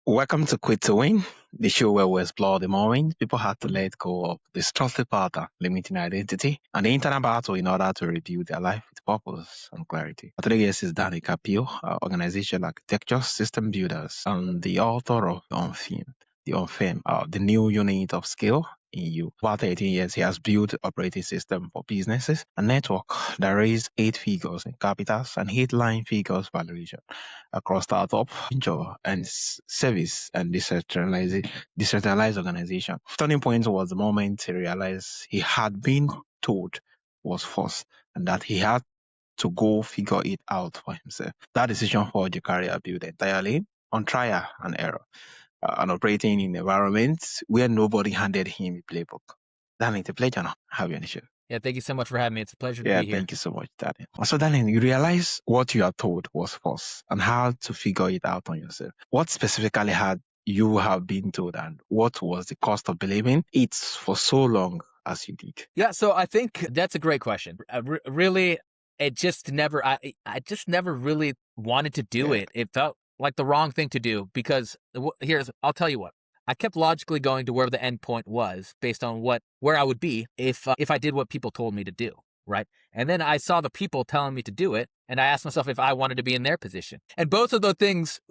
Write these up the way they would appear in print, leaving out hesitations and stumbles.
Welcome to Quit to Win, the show where we explore the moments people had to let go of the trusted pattern, limiting identity, and the internal battle in order to rebuild their life with purpose and clarity. Today's guest is Carpio, organization architecture system builders, and the author of Onfeme, the new unit of skill in you. About 18 years, he has built operating system for businesses, a network that raised 8 figures in capitals and 8 line figures valuation across startup, venture, and service and decentralized organization. Turning point was the moment he realized he had been told was false and that he had to go figure it out for himself. That decision forged a career built entirely on trial and error, and operating in environments where nobody handed him a playbook. Danny, it's a pleasure now. Have you on the show. Yeah, thank you so much for having me. It's a pleasure to Yeah, be here. thank you so much, Danny. So, Danny, you realize what you are told was false and how to figure it out on yourself. What specifically had you have been told, and what was the cost of believing it for so long as you did? Yeah, so I think that's a great question. Really, it just never, I just never really wanted to do it. It felt like the wrong thing to do because I'll tell you what. I kept logically going to where the end point was based on where I would be if I did what people told me to do, right? And then I saw the people telling me to do it, and I asked myself if I wanted to be in their position. And both of those things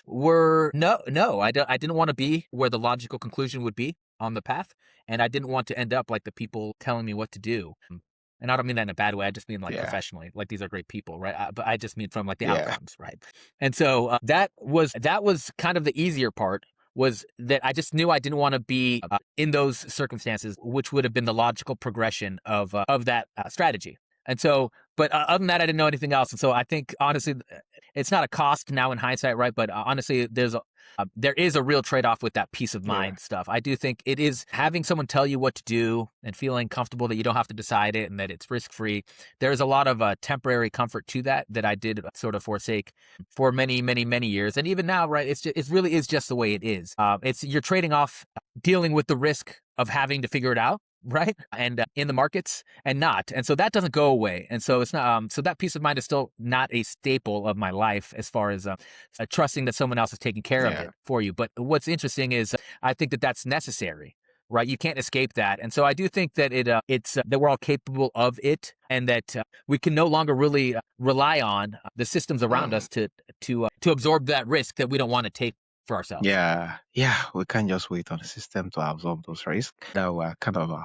were no. I didn't want to be where the logical conclusion would be on the path, and I didn't want to end up like the people telling me what to do. And I don't mean that in a bad way. I just mean like professionally, like these are great people, right? But I just mean from like the outcomes, right? And so that was kind of the easier part. Was that I just knew I didn't want to be in those circumstances, which would have been the logical progression of that strategy. And so, but other than that, I didn't know anything else. And so I think, honestly, it's not a cost now in hindsight, right? But honestly, there is a real trade-off with that peace of mind stuff. I do think it is having someone tell you what to do and feeling comfortable that you don't have to decide it and that it's risk-free. There's a lot of temporary comfort to that I did sort of forsake for many, many, many years. And even now, right, it really is just the way it is. You're trading off dealing with the risk of having to figure it out, right? And in the markets and not. And so that doesn't go away. And so it's not, so that peace of mind is still not a staple of my life as far as trusting that someone else is taking care of it for you. But what's interesting is I think that that's necessary, right? You can't escape that. And so I do think that it's that we're all capable of it and that we can no longer really rely on the systems around us to absorb that risk that we don't want to take for ourselves. Yeah, we can't just wait on the system to absorb those risks that we're kind of,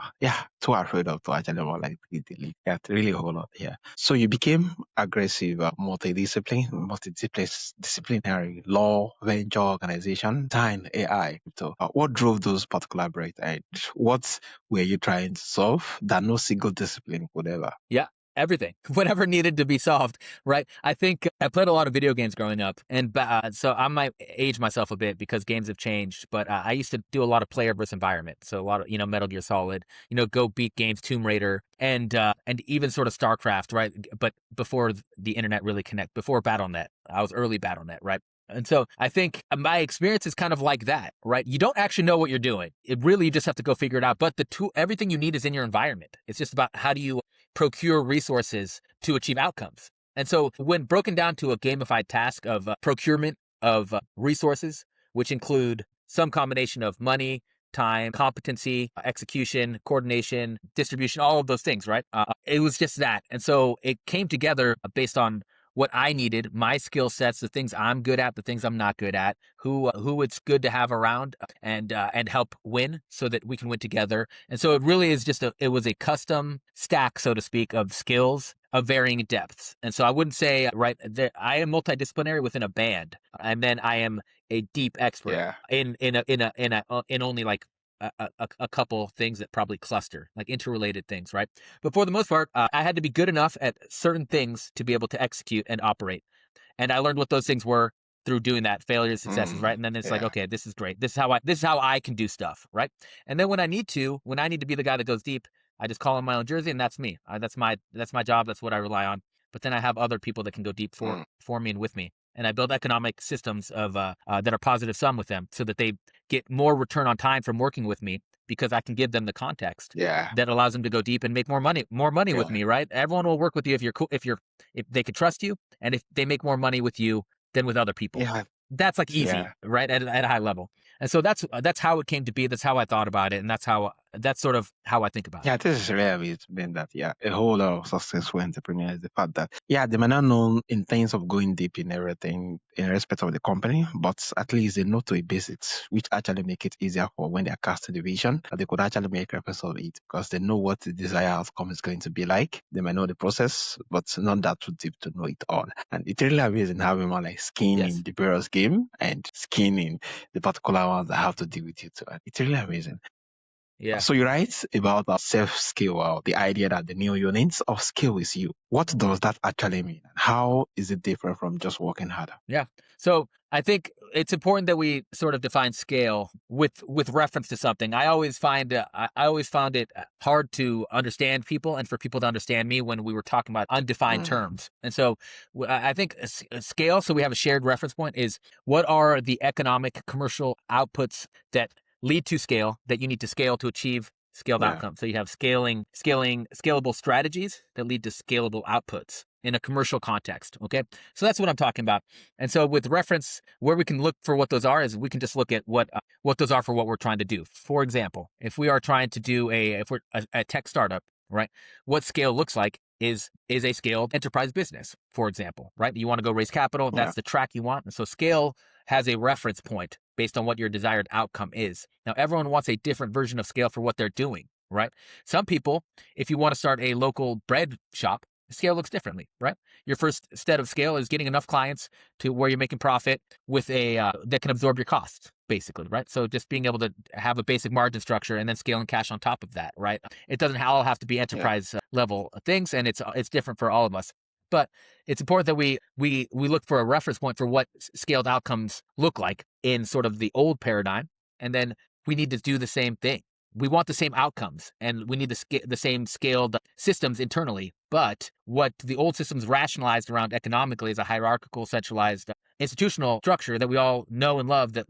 too afraid of to actually more like delete. Yeah, really a whole lot. Yeah. So you became aggressive, multidisciplinary law, venture organization, time, AI. So what drove those particular breaks and what were you trying to solve that no single discipline could ever? Yeah. Everything, whatever needed to be solved, right? I think I played a lot of video games growing up, and so I might age myself a bit because games have changed, but I used to do a lot of player versus environment. So a lot of, Metal Gear Solid, Go Beat Games, Tomb Raider, and even sort of StarCraft, right? But before the internet really before Battle.net, I was early Battle.net, right? And so I think my experience is kind of like that, right? You don't actually know what you're doing. You just have to go figure it out. But everything you need is in your environment. It's just about how do you procure resources to achieve outcomes. And so when broken down to a gamified task of procurement of resources, which include some combination of money, time, competency, execution, coordination, distribution, all of those things, right? It was just that. And so it came together based on what I needed, my skill sets, the things I'm good at, the things I'm not good at, who it's good to have around and help win so that we can win together. And so it really is it was a custom stack, so to speak, of skills of varying depths. And so I wouldn't say, right, I am multidisciplinary within a band, and then I am a deep expert in only like a couple things that probably cluster, like interrelated things, right? But for the most part, I had to be good enough at certain things to be able to execute and operate. And I learned what those things were through doing that, failures, successes, right? And then it's like, okay, this is great. This is how I can do stuff, right? And then when I need to be the guy that goes deep, I just call on my own jersey, and that's me. That's my job. That's what I rely on. But then I have other people that can go deep for me and with me. And I build economic systems of that are positive sum with them so that they get more return on time from working with me because I can give them the context that allows them to go deep and make more money with me, right? Everyone will work with you if you're cool, if they can trust you, and if they make more money with you than with other people. Yeah, That's like easy, Yeah. right? At a high level. And so that's how it came to be. That's how I thought about it. And that's sort of how I think about it. Yeah, this is really it's been that, yeah, a whole lot of successful entrepreneurs, the fact that, yeah, they may not know in terms of going deep in everything in respect of the company, but at least they know to a basics, which actually make it easier for when they are casting the vision, that they could actually make reference of it because they know what the desired outcome is going to be like. They may know the process, but not that too deep to know it all. And it's really amazing having more like skin Yes. in the various game and skin in the particular ones that have to deal with you too. And it's really amazing. Yeah. So you write about self-skill, or the idea that the new units of skill is you. What does that actually mean? How is it different from just working harder? Yeah. So I think it's important that we sort of define scale with reference to something. I always found it hard to understand people and for people to understand me when we were talking about undefined Mm, terms. And so I think a scale, so we have a shared reference point, is what are the economic commercial outputs that lead to scale, that you need to scale to achieve scaled yeah, outcomes. So you have scalable strategies that lead to scalable outputs in a commercial context. Okay. So that's what I'm talking about. And so with reference, where we can look for what those are is we can just look at what those are for what we're trying to do. For example, if we are trying to do if we're a tech startup, right? What scale looks like is a scaled enterprise business, for example, right? You want to go raise capital. yeah, That's the track you want. And so scale has a reference point based on what your desired outcome is. Now, everyone wants a different version of scale for what they're doing, right? Some people, if you want to start a local bread shop, scale looks differently, right? Your first step of scale is getting enough clients to where you're making profit with that can absorb your costs, basically, right? So just being able to have a basic margin structure and then scaling cash on top of that, right? It doesn't all have to be yeah, enterprise level things, and it's different for all of us. But it's important that we look for a reference point for what scaled outcomes look like in sort of the old paradigm, and then we need to do the same thing. We want the same outcomes, and we need the same scaled systems internally. But what the old systems rationalized around economically is a hierarchical, centralized institutional structure that we all know and love. That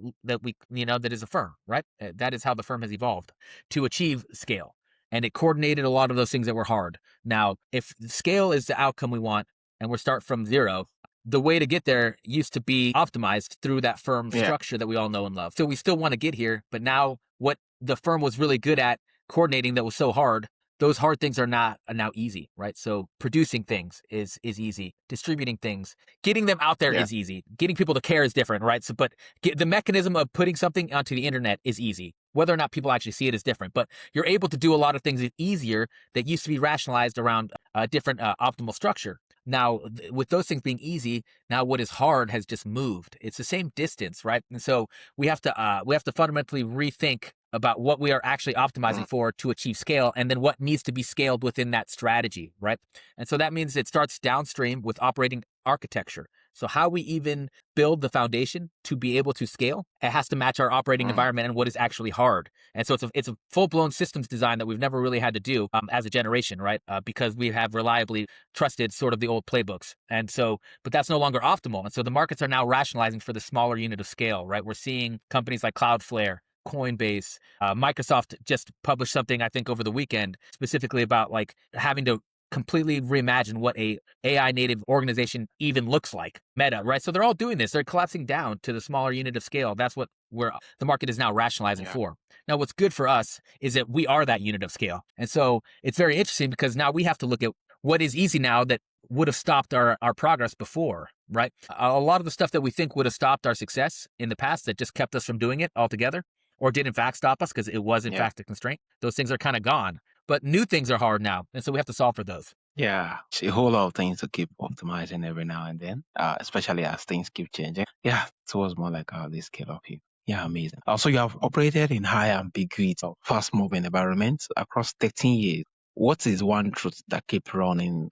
is a firm, right? That is how the firm has evolved to achieve scale, and it coordinated a lot of those things that were hard. Now, if scale is the outcome we want, and we start from zero, the way to get there used to be optimized through that firm yeah, structure that we all know and love. So we still want to get here, but now what the firm was really good at coordinating that was so hard, those hard things are now easy, right? So producing things is easy. Distributing things, getting them out there yeah, is easy. Getting people to care is different, right? So, but the mechanism of putting something onto the internet is easy. Whether or not people actually see it is different, but you're able to do a lot of things easier that used to be rationalized around a different optimal structure. Now, with those things being easy, now what is hard has just moved. It's the same distance, right? And so we have to fundamentally rethink about what we are actually mm, optimizing for to achieve scale, and then what needs to be scaled within that strategy, right? And so that means it starts downstream with operating architecture. So how we even build the foundation to be able to scale, it has to match our operating mm, environment and what is actually hard. And so it's a full blown systems design that we've never really had to do as a generation, right? Because we have reliably trusted sort of the old playbooks. And so, but that's no longer optimal. And so the markets are now rationalizing for the smaller unit of scale, right? We're seeing companies like Cloudflare, Coinbase, Microsoft just published something I think over the weekend specifically about like having to completely reimagine what a AI native organization even looks like. Meta, right? So they're all doing this. They're collapsing down to the smaller unit of scale. That's what where the market is now rationalizing yeah, for. Now, what's good for us is that we are that unit of scale. And so it's very interesting because now we have to look at what is easy now that would have stopped our progress before, right? A lot of the stuff that we think would have stopped our success in the past that just kept us from doing it altogether or did in fact stop us because it was in yeah. fact a constraint. Those things are kind of gone, but new things are hard now. And so we have to solve for those. Yeah, it's a whole lot of things to keep optimizing every now and then, especially as things keep changing. Yeah, it was more like this scale up here. Yeah, amazing. Also, you have operated in high ambiguity, fast moving environments across 13 years. What is one truth that keep running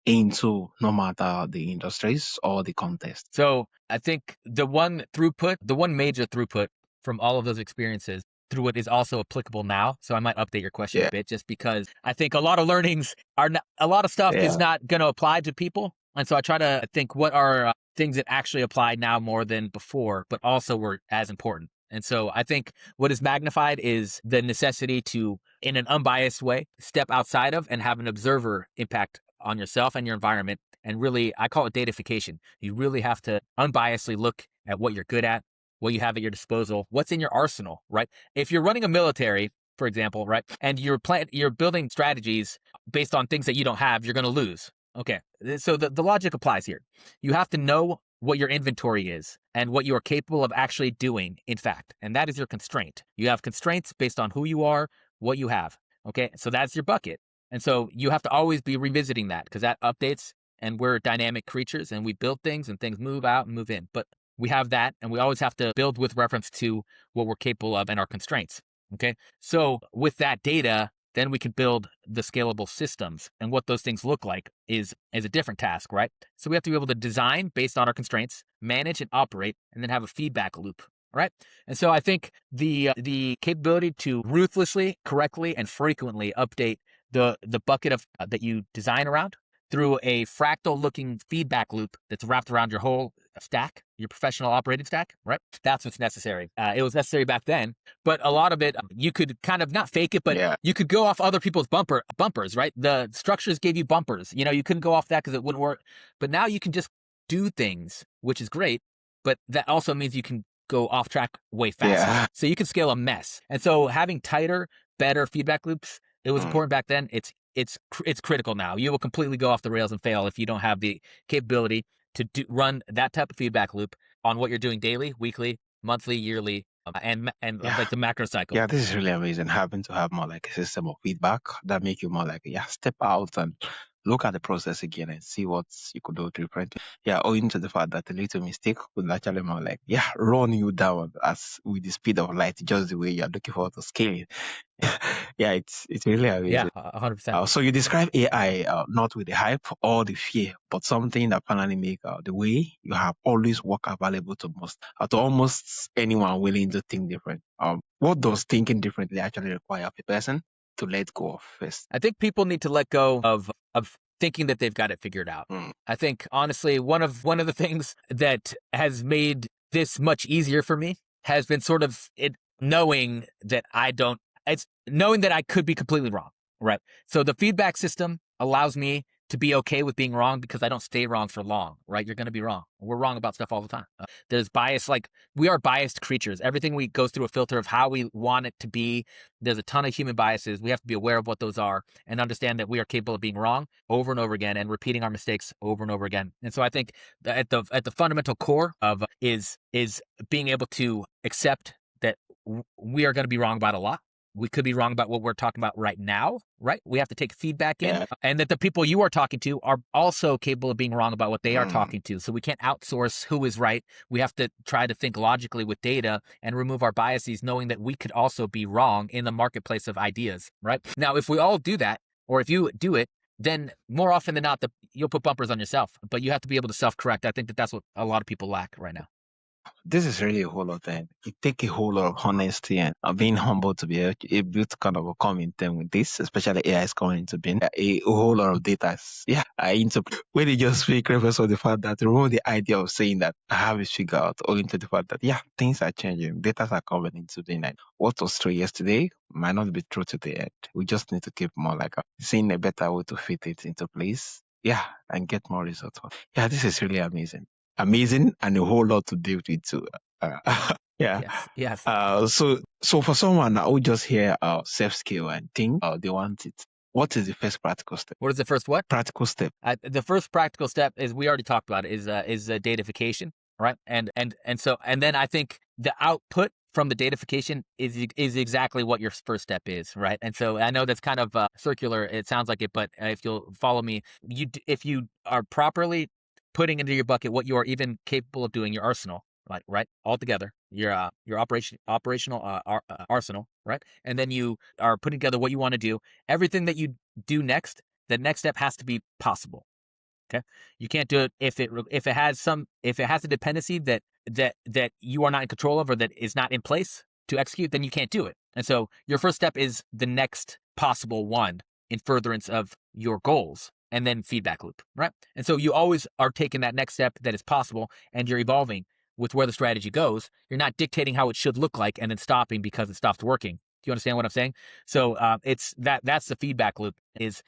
into no matter the industries or the context? So I think the one major throughput from all of those experiences through what is also applicable now. So I might update your question a Yeah, bit just because I think a lot of learnings are not, a lot of stuff is yeah, not going to apply to people. And so I try to think what are things that actually apply now more than before, but also were as important. And so I think what is magnified is the necessity to, in an unbiased way, step outside of and have an observer impact on yourself and your environment and really, I call it datafication. You really have to unbiasedly look at what you're good at, what you have at your disposal, what's in your arsenal, right? If you're running a military, for example, right, and you're building strategies based on things that you don't have, you're going to lose. Okay, so the logic applies here. You have to know what your inventory is and what you are capable of actually doing, in fact, and that is your constraint. You have constraints based on who you are, what you have. Okay, so that's your bucket. And so you have to always be revisiting that because that updates, and we're dynamic creatures and we build things and things move out and move in. But we have that, and we always have to build with reference to what we're capable of and our constraints. Okay, so with that data, then we can build the scalable systems. And what those things look like is a different task, right? So we have to be able to design based on our constraints, manage and operate, and then have a feedback loop. Right. And so I think the capability to ruthlessly, correctly, and frequently update the bucket of that you design around through a fractal looking feedback loop that's wrapped around your whole stack, your professional operating stack, right? That's what's necessary. It was necessary back then, but a lot of it, you could kind of not fake it, but you could go off other people's bumpers, right? The structures gave you bumpers. You couldn't go off that because it wouldn't work. But now you can just do things, which is great. But that also means you can go off track way faster. Yeah. So you can scale a mess. And so having tighter, better feedback loops, it was important back then. It's critical now. You will completely go off the rails and fail if you don't have the capability to run that type of feedback loop on what you're doing daily, weekly, monthly, yearly, and like the macro cycle. Yeah, this is really amazing. Having to have more like a system of feedback that make you more like, step out and look at the process again and see what you could do differently. Yeah, owing to the fact that a little mistake would actually more like, run you down as with the speed of light, just the way you're looking for to scale it. Yeah, it's really amazing. Yeah, 100%. So you describe AI not with the hype or the fear, but something that finally make the way you have always work available to almost anyone willing to think different. What does thinking differently actually require of a person to let go of first? I think people need to let go of thinking that they've got it figured out. I think honestly, one of the things that has made this much easier for me has been sort of knowing that it's knowing that I could be completely wrong, right? So the feedback system allows me to be okay with being wrong because I don't stay wrong for long, right? You're going to be wrong. We're wrong about stuff all the time. There's bias, like we are biased creatures. Everything we goes through a filter of how we want it to be. There's a ton of human biases. We have to be aware of what those are and understand that we are capable of being wrong over and over again and repeating our mistakes over and over again. And so I think that at the fundamental core of is being able to accept that we are going to be wrong about a lot. We could be wrong about what we're talking about right now, right? We have to take feedback in, and that the people you are talking to are also capable of being wrong about what they are talking to. So we can't outsource who is right. We have to try to think logically with data and remove our biases, knowing that we could also be wrong in the marketplace of ideas, right? Now, if we all do that, or if you do it, then more often than not, you'll put bumpers on yourself, but you have to be able to self-correct. I think that's what a lot of people lack right now. This is really a whole lot, and it takes a whole lot of honesty and being humble to be able to kind of come in term with this, especially AI is coming into being. A whole lot of data when you just speak reference of the fact that remove the idea of saying that I have it figured out, or into the fact that things are changing, data are coming into being, and what was true yesterday might not be true today. And we just need to keep more like seeing a better way to fit it into place. And get more results. This is really amazing and a whole lot to deal with too. Yes. So for someone who just hear self-scale and think they want it, what is the first practical step? What is the first what? Practical step. The first practical step is, we already talked about it, is datafication, right? And then I think the output from the datafication is exactly what your first step is, right? And so I know that's kind of circular. It sounds like it, but if you'll follow me, if you are properly putting into your bucket what you are even capable of doing, your arsenal, right, all together, your operational arsenal, right, and then you are putting together what you want to do. Everything that you do next, the next step has to be possible. Okay, you can't do it if it has a dependency that you are not in control of, or that is not in place to execute, then you can't do it. And so your first step is the next possible one in furtherance of your goals. And then feedback loop, right? And so you always are taking that next step that is possible, and you're evolving with where the strategy goes. You're not dictating how it should look like and then stopping because it stopped working. Do you understand what I'm saying? So that's the feedback loop. It's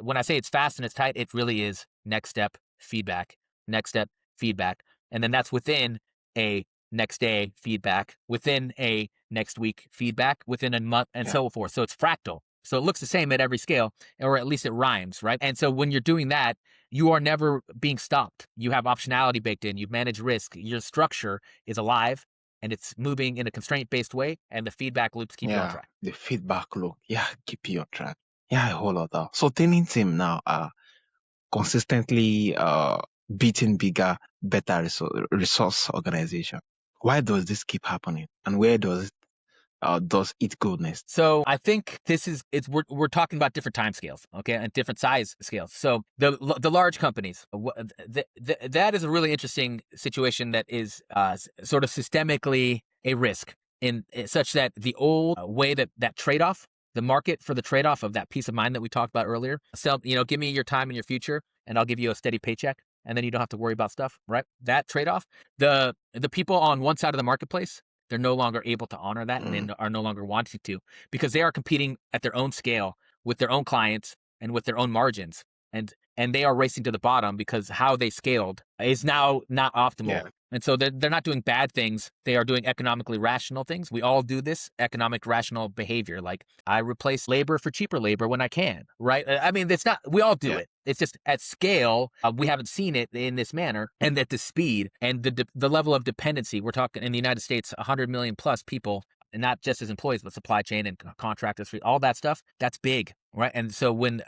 when I say it's fast and it's tight, it really is next step, feedback, next step, feedback. And then that's within a next day feedback, within a next week feedback, within a month, and so forth. So it's fractal. So it looks the same at every scale, or at least it rhymes, right? And so when you're doing that, you are never being stopped. You have optionality baked in. You've managed risk. Your structure is alive and it's moving in a constraint-based way, and the feedback loops keep you on track. The feedback loop, keep you on track. A whole lot of. So training team now are consistently beating bigger, better resource organization. Why does this keep happening, and where does it go next? So I think we're talking about different time scales, okay, and different size scales. So the large companies, that is a really interesting situation that is sort of systemically a risk in such that the old way that trade-off, the market for the trade-off of that peace of mind that we talked about earlier, give me your time and your future, and I'll give you a steady paycheck, and then you don't have to worry about stuff, right? That trade-off, the people on one side of the marketplace, they're no longer able to honor that, and they are no longer wanting to, because they are competing at their own scale with their own clients and with their own margins. And they are racing to the bottom because how they scaled is now not optimal. Yeah. And so they're not doing bad things. They are doing economically rational things. We all do this economic rational behavior. Like, I replace labor for cheaper labor when I can, right? I mean, it's not, we all do it. It's just at scale, we haven't seen it in this manner, and at the speed and the level of dependency. We're talking in the United States, 100 million plus people, and not just as employees, but supply chain and contractors, all that stuff. That's big, right? And so when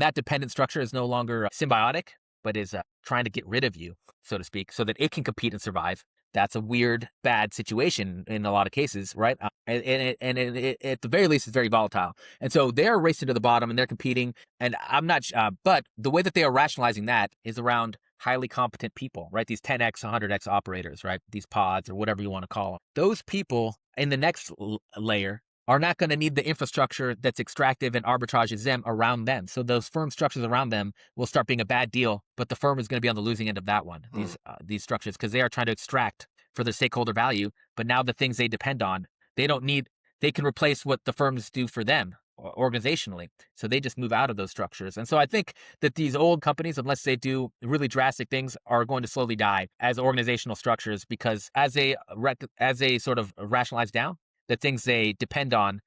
that dependent structure is no longer symbiotic, but is trying to get rid of you, so to speak, so that it can compete and survive, that's a weird, bad situation in a lot of cases, right? And it, at the very least, is very volatile. And so they're racing to the bottom and they're competing. And I'm not, but the way that they are rationalizing that is around highly competent people, right? These 10x, 100x operators, right? These pods or whatever you want to call them. Those people in the next layer are not going to need the infrastructure that's extractive and arbitrages them around them. So those firm structures around them will start being a bad deal, but the firm is going to be on the losing end of that one, these structures, because they are trying to extract for their stakeholder value. But now the things they depend on, they can replace what the firms do for them organizationally. So they just move out of those structures. And so I think that these old companies, unless they do really drastic things, are going to slowly die as organizational structures, because as they sort of rationalize down, the things they depend on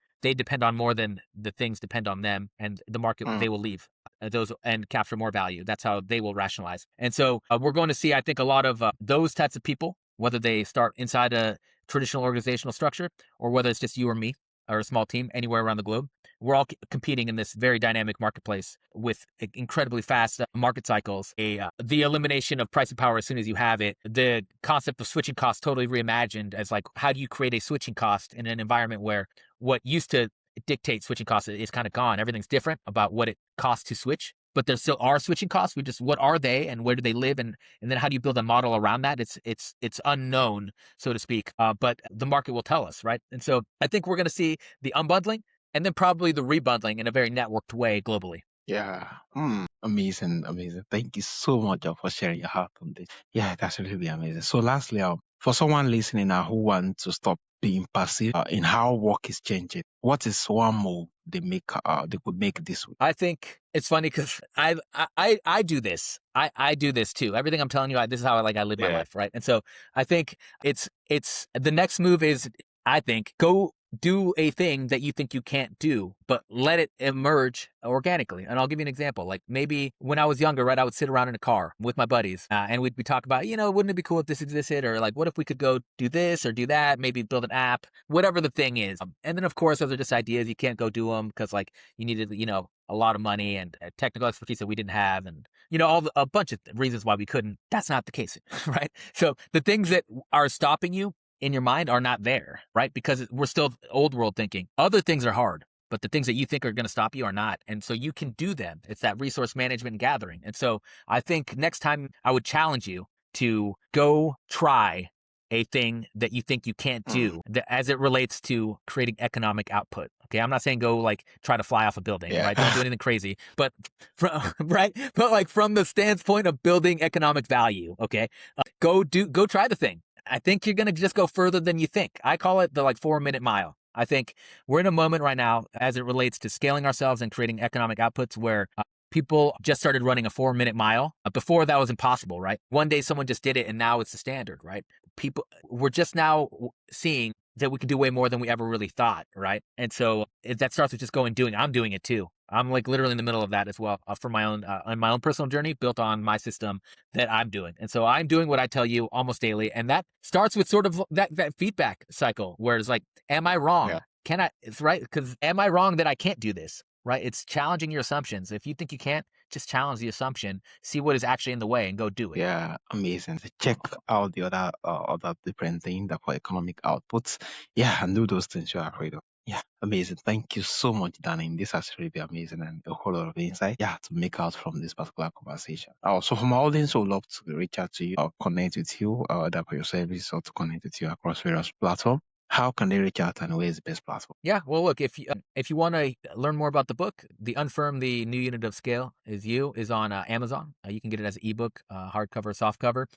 more than the things depend on them, and the market, they will leave those and capture more value. That's how they will rationalize. And so we're going to see, I think, a lot of those types of people, whether they start inside a traditional organizational structure or whether it's just you or me or a small team anywhere around the globe. We're all competing in this very dynamic marketplace with incredibly fast market cycles, the elimination of pricing power as soon as you have it, the concept of switching costs totally reimagined as like, how do you create a switching cost in an environment where what used to dictate switching costs is kind of gone. Everything's different about what it costs to switch, but there still are switching costs. What are they and where do they live? And then how do you build a model around that? It's unknown, so to speak, but the market will tell us, right? And so I think we're going to see the unbundling and then probably the rebundling in a very networked way globally. Yeah. Amazing. Thank you so much for sharing your heart on this. Yeah, that's really amazing. So lastly, for someone listening now who wants to stop being passive in how work is changing, what is one move they could make this week? I think it's funny because I do this. I do this too. Everything I'm telling you, this is how I live my life, right? And so I think it's the next move is, I think, go do a thing that you think you can't do, but let it emerge organically. And I'll give you an example. Like, maybe when I was younger, right, I would sit around in a car with my buddies and we'd be talking about, wouldn't it be cool if this existed? Or like, what if we could go do this or do that? Maybe build an app, whatever the thing is. And then, of course, those are just ideas. You can't go do them because, like, you needed, a lot of money and technical expertise that we didn't have, and a bunch of reasons why we couldn't. That's not the case, right? So the things that are stopping you in your mind are not there, right? Because we're still old world thinking. Other things are hard, but the things that you think are going to stop you are not. And so you can do them. It's that resource management and gathering. And so I think next time I would challenge you to go try a thing that you think you can't do as it relates to creating economic output. Okay. I'm not saying go like try to fly off a building, right? Don't do anything crazy, but from the standpoint of building economic value. Okay. Go try the thing. I think you're going to just go further than you think. I call it the 4-minute mile. I think we're in a moment right now as it relates to scaling ourselves and creating economic outputs where People just started running a 4-minute mile. Before that was impossible, right? One day someone just did it and now it's the standard, right? We're just now seeing that we can do way more than we ever really thought, right? And so that starts with just going doing. I'm doing it too. I'm like literally in the middle of that as well for my own on my own personal journey built on my system that I'm doing. And so I'm doing what I tell you almost daily, and that starts with sort of that feedback cycle where it's like, am I wrong? Yeah. Can I? It's right, because am I wrong that I can't do this? Right? It's challenging your assumptions. If you think you can't, just challenge the assumption, see what is actually in the way, and go do it. Yeah, amazing. So check out the other different things that for economic outputs. Yeah, and do those things you're afraid of. Yeah, amazing. Thank you so much, Danny. This has really been amazing and a whole lot of insight. Yeah, to make out from this particular conversation. So from my audience, would love to reach out to you or connect with you, either for your service or to connect with you across various platforms. How can they reach out and where is the best platform? Yeah, well, look, if you want to learn more about the book, The Unfirm, The New Unit of Scale is on Amazon. You can get it as an ebook, hardcover, softcover.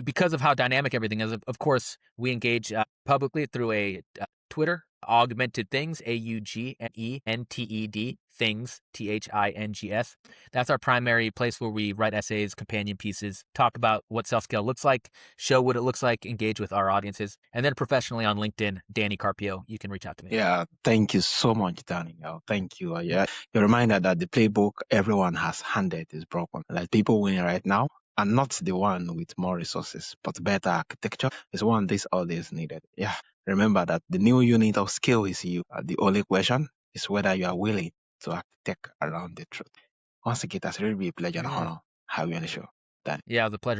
Because of how dynamic everything is, of course, we engage publicly through a Twitter, Augmented Things, AUGMENTED, Things, THINGS. That's our primary place where we write essays, companion pieces, talk about what self-scale looks like, show what it looks like, engage with our audiences. And then professionally on LinkedIn, Danny Carpio, you can reach out to me. Yeah, thank you so much, Danny. Thank you. Yeah, you're reminded that the playbook everyone has handed is broken. Like people winning right now are not the one with more resources, but better architecture is one this audience needed. Yeah, remember that the new unit of skill is you. The only question is whether you are willing to architect around the truth. Once again, that's really been a pleasure and honor having you on the show, Danny. Yeah, it was a pleasure.